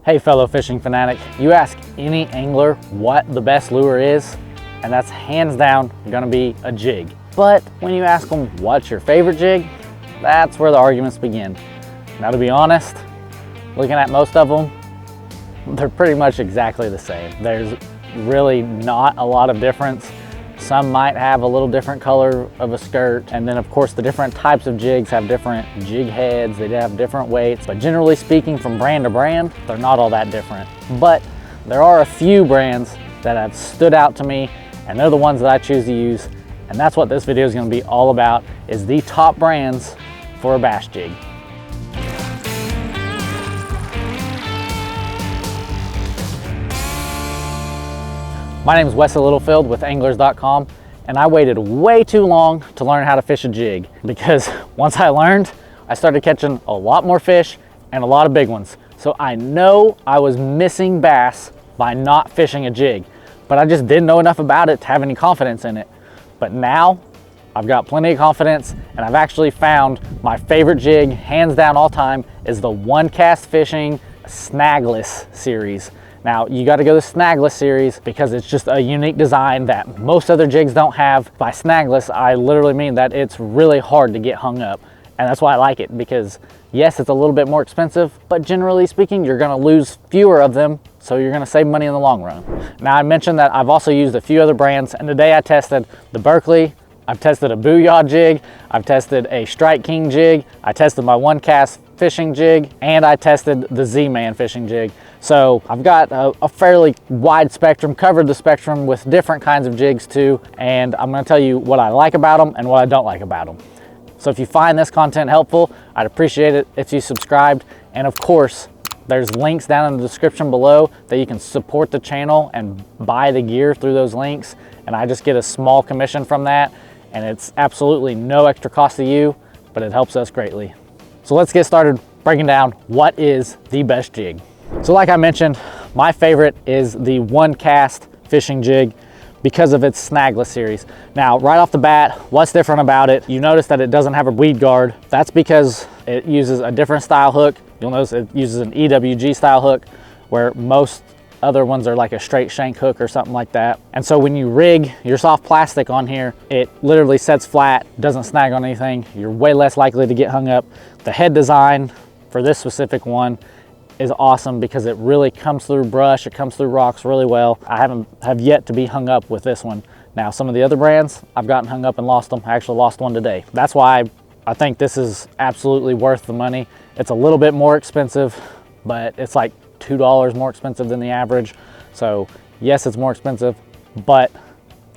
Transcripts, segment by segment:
Hey fellow fishing fanatic, you ask any angler what the best lure is, and that's hands down gonna be a jig. But when you ask them what's your favorite jig, that's where the arguments begin. Now to be honest, looking at most of them, they're pretty much exactly the same. There's really not a lot of difference. Some might have a little different color of a skirt, and then of course the different types of jigs have different jig heads, they have different weights, but generally speaking from brand to brand, they're not all that different. But there are a few brands that have stood out to me, and they're the ones that I choose to use, and that's what this video is going to be all about, is the top brands for a bass jig. My name is Wesley Littlefield with anglers.com, and I waited way too long to learn how to fish a jig, because once I learned, I started catching a lot more fish and a lot of big ones. So I know I was missing bass by not fishing a jig, but I just didn't know enough about it to have any confidence in it. But now I've got plenty of confidence, and I've actually found my favorite jig, hands down all time, is the OneCast Fishing Snagless series. Now, you got to go the Snagless series because it's just a unique design that most other jigs don't have. By Snagless, I literally mean that it's really hard to get hung up. And that's why I like it, because yes, it's a little bit more expensive, but generally speaking, you're going to lose fewer of them, so you're going to save money in the long run. Now, I mentioned that I've also used a few other brands, and today I tested the Berkely, I've tested a Booyah jig, I've tested a Strike King jig, I tested my OneCast fishing jig, and I tested the ZMan fishing jig. So I've got a fairly wide spectrum, covered the spectrum with different kinds of jigs too, and I'm gonna tell you what I like about them and what I don't like about them. So if you find this content helpful, I'd appreciate it if you subscribed, and of course, there's links down in the description below that you can support the channel and buy the gear through those links, and I just get a small commission from that, and it's absolutely no extra cost to you, but it helps us greatly. So let's get started breaking down what is the best jig. So like I mentioned, my favorite is the OneCast fishing jig because of its Snagless series. Now, right off the bat, what's different about it? You notice that it doesn't have a weed guard. That's because it uses a different style hook. You'll notice it uses an EWG style hook, where most other ones are like a straight shank hook or something like that. And so when you rig your soft plastic on here, it literally sets flat, doesn't snag on anything. You're way less likely to get hung up. The head design for this specific one is awesome because it really comes through brush, it comes through rocks really well. I have yet to be hung up with this one. Now, some of the other brands, I've gotten hung up and lost them. I actually lost one today. That's why I think this is absolutely worth the money. It's a little bit more expensive, but it's like $2 more expensive than the average. So yes, it's more expensive, but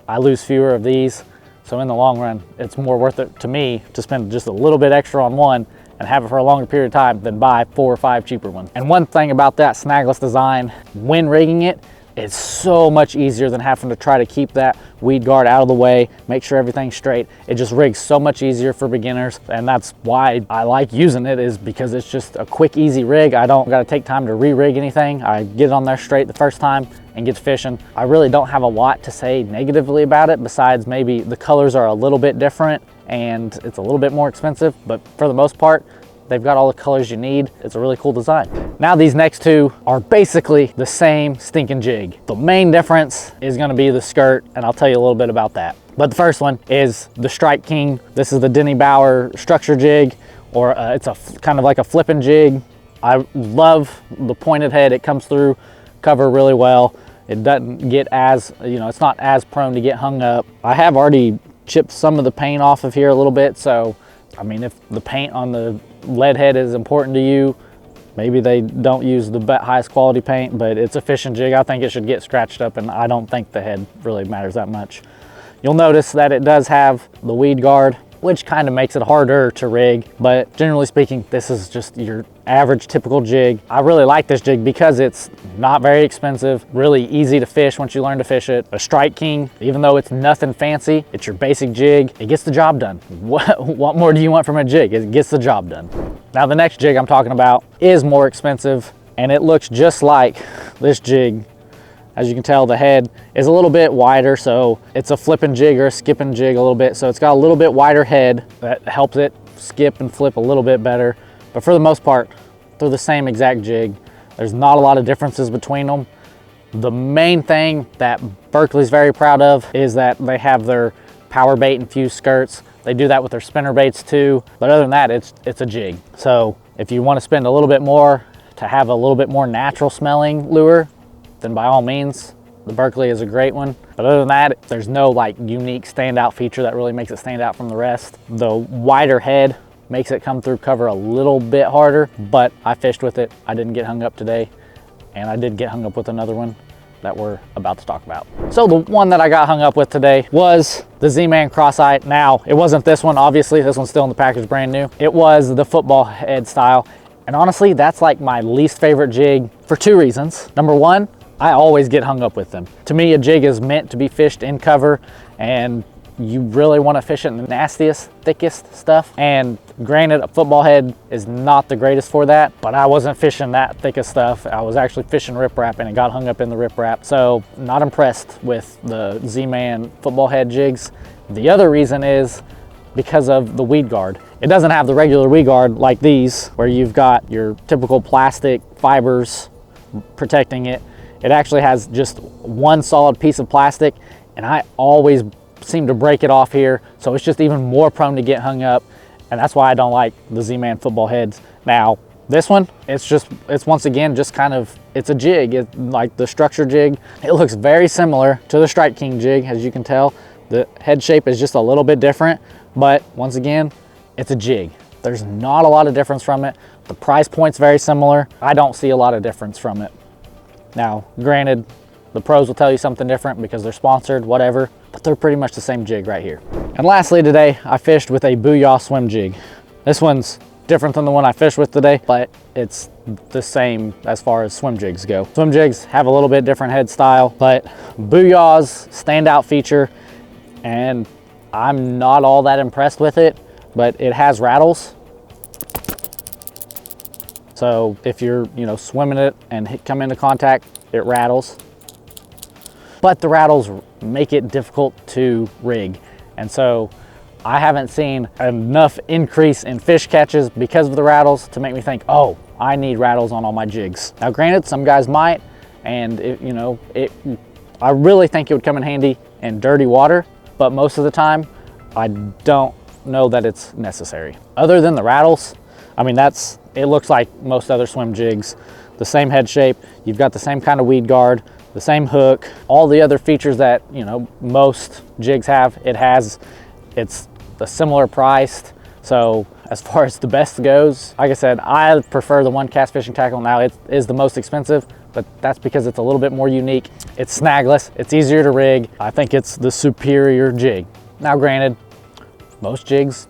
I lose fewer of these. So in the long run, it's more worth it to me to spend just a little bit extra on one and have it for a longer period of time than buy 4 or 5 cheaper ones. And one thing about that Snagless design, when rigging it, it's so much easier than having to try to keep that weed guard out of the way, make sure everything's straight. It just rigs so much easier for beginners, and that's why I like using it, is because it's just a quick, easy rig. I don't gotta take time to re-rig anything. I get it on there straight the first time and get fishing. I really don't have a lot to say negatively about it, besides maybe the colors are a little bit different and it's a little bit more expensive, but for the most part, they've got all the colors you need. It's a really cool design. Now these next two are basically the same stinking jig. The main difference is gonna be the skirt, and I'll tell you a little bit about that. But the first one is the Strike King. This is the Denny Bauer structure jig, or it's a kind of like a Flippin jig. I love the pointed head. It comes through cover really well. It doesn't get as, it's not as prone to get hung up. I have already chipped some of the paint off of here a little bit, so I mean, if the paint on the lead head is important to you, maybe they don't use the highest quality paint, but it's a fishing jig. I think it should get scratched up, and I don't think the head really matters that much. You'll notice that it does have the weed guard, which kind of makes it harder to rig, but generally speaking, this is just your average typical jig. I really like this jig because it's not very expensive, really easy to fish once you learn to fish it. A Strike King, even though it's nothing fancy, it's your basic jig, it gets the job done. What more do you want from a jig? It gets the job done. Now the next jig I'm talking about is more expensive, and it looks just like this jig. As you can tell, the head is a little bit wider, so it's a flipping jig or a skipping jig a little bit. So it's got a little bit wider head that helps it skip and flip a little bit better. But for the most part, they're the same exact jig. There's not a lot of differences between them. The main thing that Berkely's very proud of is that they have their power bait infused skirts. They do that with their spinner baits too. But other than that, it's a jig. So if you want to spend a little bit more to have a little bit more natural smelling lure, then by all means, the Berkely is a great one. But other than that, there's no like unique standout feature that really makes it stand out from the rest. The wider head makes it come through cover a little bit harder, but I fished with it. I didn't get hung up today, and I did get hung up with another one that we're about to talk about. So the one that I got hung up with today was the ZMan Crosseye. Now, it wasn't this one, obviously. This one's still in the package, brand new. It was the football head style. And honestly, that's like my least favorite jig for two reasons. Number one, I always get hung up with them. To me, a jig is meant to be fished in cover, and you really want to fish it in the nastiest, thickest stuff. And granted, a football head is not the greatest for that, but I wasn't fishing that thickest stuff. I was actually fishing riprap, and it got hung up in the riprap. So not impressed with the ZMan football head jigs. The other reason is because of the weed guard. It doesn't have the regular weed guard like these, where you've got your typical plastic fibers protecting it. It actually has just one solid piece of plastic, and I always seem to break it off here, so it's just even more prone to get hung up, and that's why I don't like the ZMan football heads. Now this one, it's once again just kind of, it's a jig. It's like the structure jig. It looks very similar to the Strike King jig, as you can tell. The head shape is just a little bit different, but once again, it's a jig. There's not a lot of difference from it. The price point's very similar. I don't see a lot of difference from it. Now granted, the pros will tell you something different because they're sponsored, whatever, but they're pretty much the same jig right here. And lastly today, I fished with a Booyah swim jig. This one's different than the one I fished with today, but it's the same as far as swim jigs go. Swim jigs have a little bit different head style, but Booyah's standout feature, and I'm not all that impressed with it, but it has rattles. So if you're, swimming it and come into contact, it rattles. But the rattles make it difficult to rig. And so I haven't seen enough increase in fish catches because of the rattles to make me think, oh, I need rattles on all my jigs. Now granted, some guys might, and I really think it would come in handy in dirty water, but most of the time, I don't know that it's necessary. Other than the rattles, I mean, it looks like most other swim jigs. The same head shape, you've got the same kind of weed guard, the same hook, all the other features that most jigs have, it's a similar priced. So as far as the best goes, like I said, I prefer the OneCast fishing tackle. Now it is the most expensive, but that's because it's a little bit more unique. It's snagless, it's easier to rig. I think it's the superior jig. Now granted, most jigs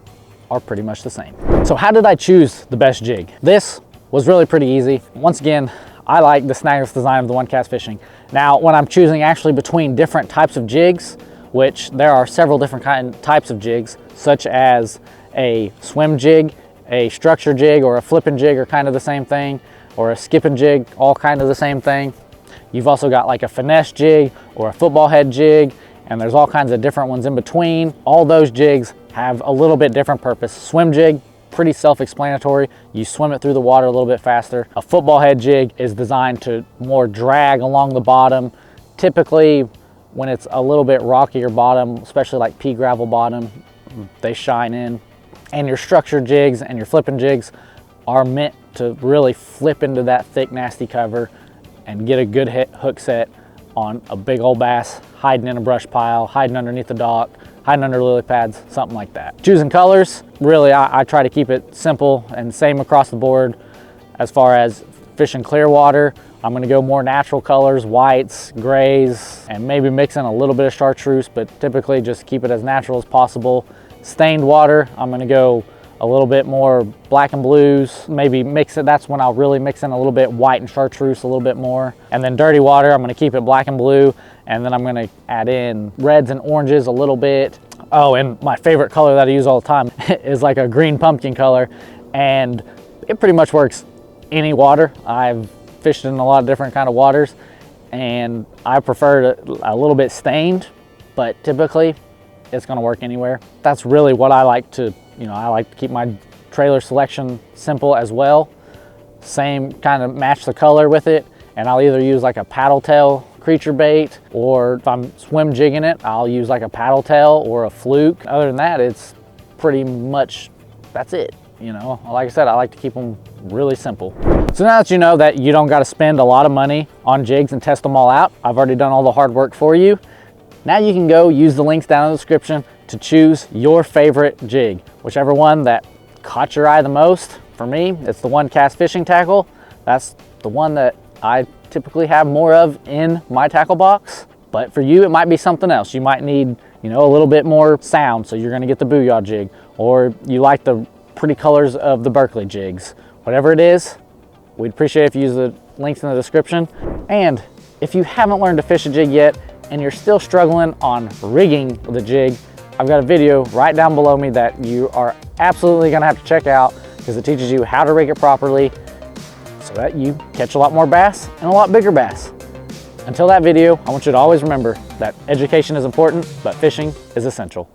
are pretty much the same. So how did I choose the best jig? This was really pretty easy. Once again, I like the snagless design of the OneCast fishing. Now, when I'm choosing actually between different types of jigs, which there are several different types of jigs, such as a swim jig, a structure jig, or a flipping jig are kind of the same thing, or a skipping jig, all kind of the same thing. You've also got like a finesse jig or a football head jig, and there's all kinds of different ones in between. All those jigs have a little bit different purpose. Swim jig, pretty self-explanatory. You swim it through the water a little bit faster. A football head jig is designed to more drag along the bottom. Typically, when it's a little bit rockier bottom, especially like pea gravel bottom, they shine in. And your structure jigs and your flipping jigs are meant to really flip into that thick, nasty cover and get a good hook set on a big old bass hiding in a brush pile, hiding underneath the dock, hiding under lily pads, something like that. Choosing colors, really I try to keep it simple and same across the board. As far as fishing clear water, I'm gonna go more natural colors, whites, grays, and maybe mix in a little bit of chartreuse, but typically just keep it as natural as possible. Stained water, I'm gonna go a little bit more black and blues, maybe mix it, that's when I'll really mix in a little bit white and chartreuse a little bit more. And then dirty water, I'm gonna keep it black and blue, and then I'm gonna add in reds and oranges a little bit. Oh, and my favorite color that I use all the time is like a green pumpkin color, and it pretty much works any water. I've fished in a lot of different kind of waters, and I prefer a little bit stained, but typically it's gonna work anywhere. That's really what I like to, I like to keep my trailer selection simple as well. same kind of match the color with it, and I'll either use like a paddle tail creature bait, or if I'm swim jigging it, I'll use like a paddle tail or a fluke. Other than that, it's pretty much, that's it. You know, like I said, I like to keep them really simple. So now that you know that you don't got to spend a lot of money on jigs and test them all out, I've already done all the hard work for you. Now you can go use the links down in the description to choose your favorite jig, whichever one that caught your eye the most. For me, it's the OneCast fishing tackle. That's the one that I typically have more of in my tackle box. But for you, it might be something else. You might need, you know, a little bit more sound, so you're gonna get the Booyah jig, or you like the pretty colors of the Berkely jigs. Whatever it is, we'd appreciate if you use the links in the description. And if you haven't learned to fish a jig yet and you're still struggling on rigging the jig, I've got a video right down below me that you are absolutely gonna have to check out, because it teaches you how to rig it properly so that you catch a lot more bass and a lot bigger bass. Until that video, I want you to always remember that education is important, but fishing is essential.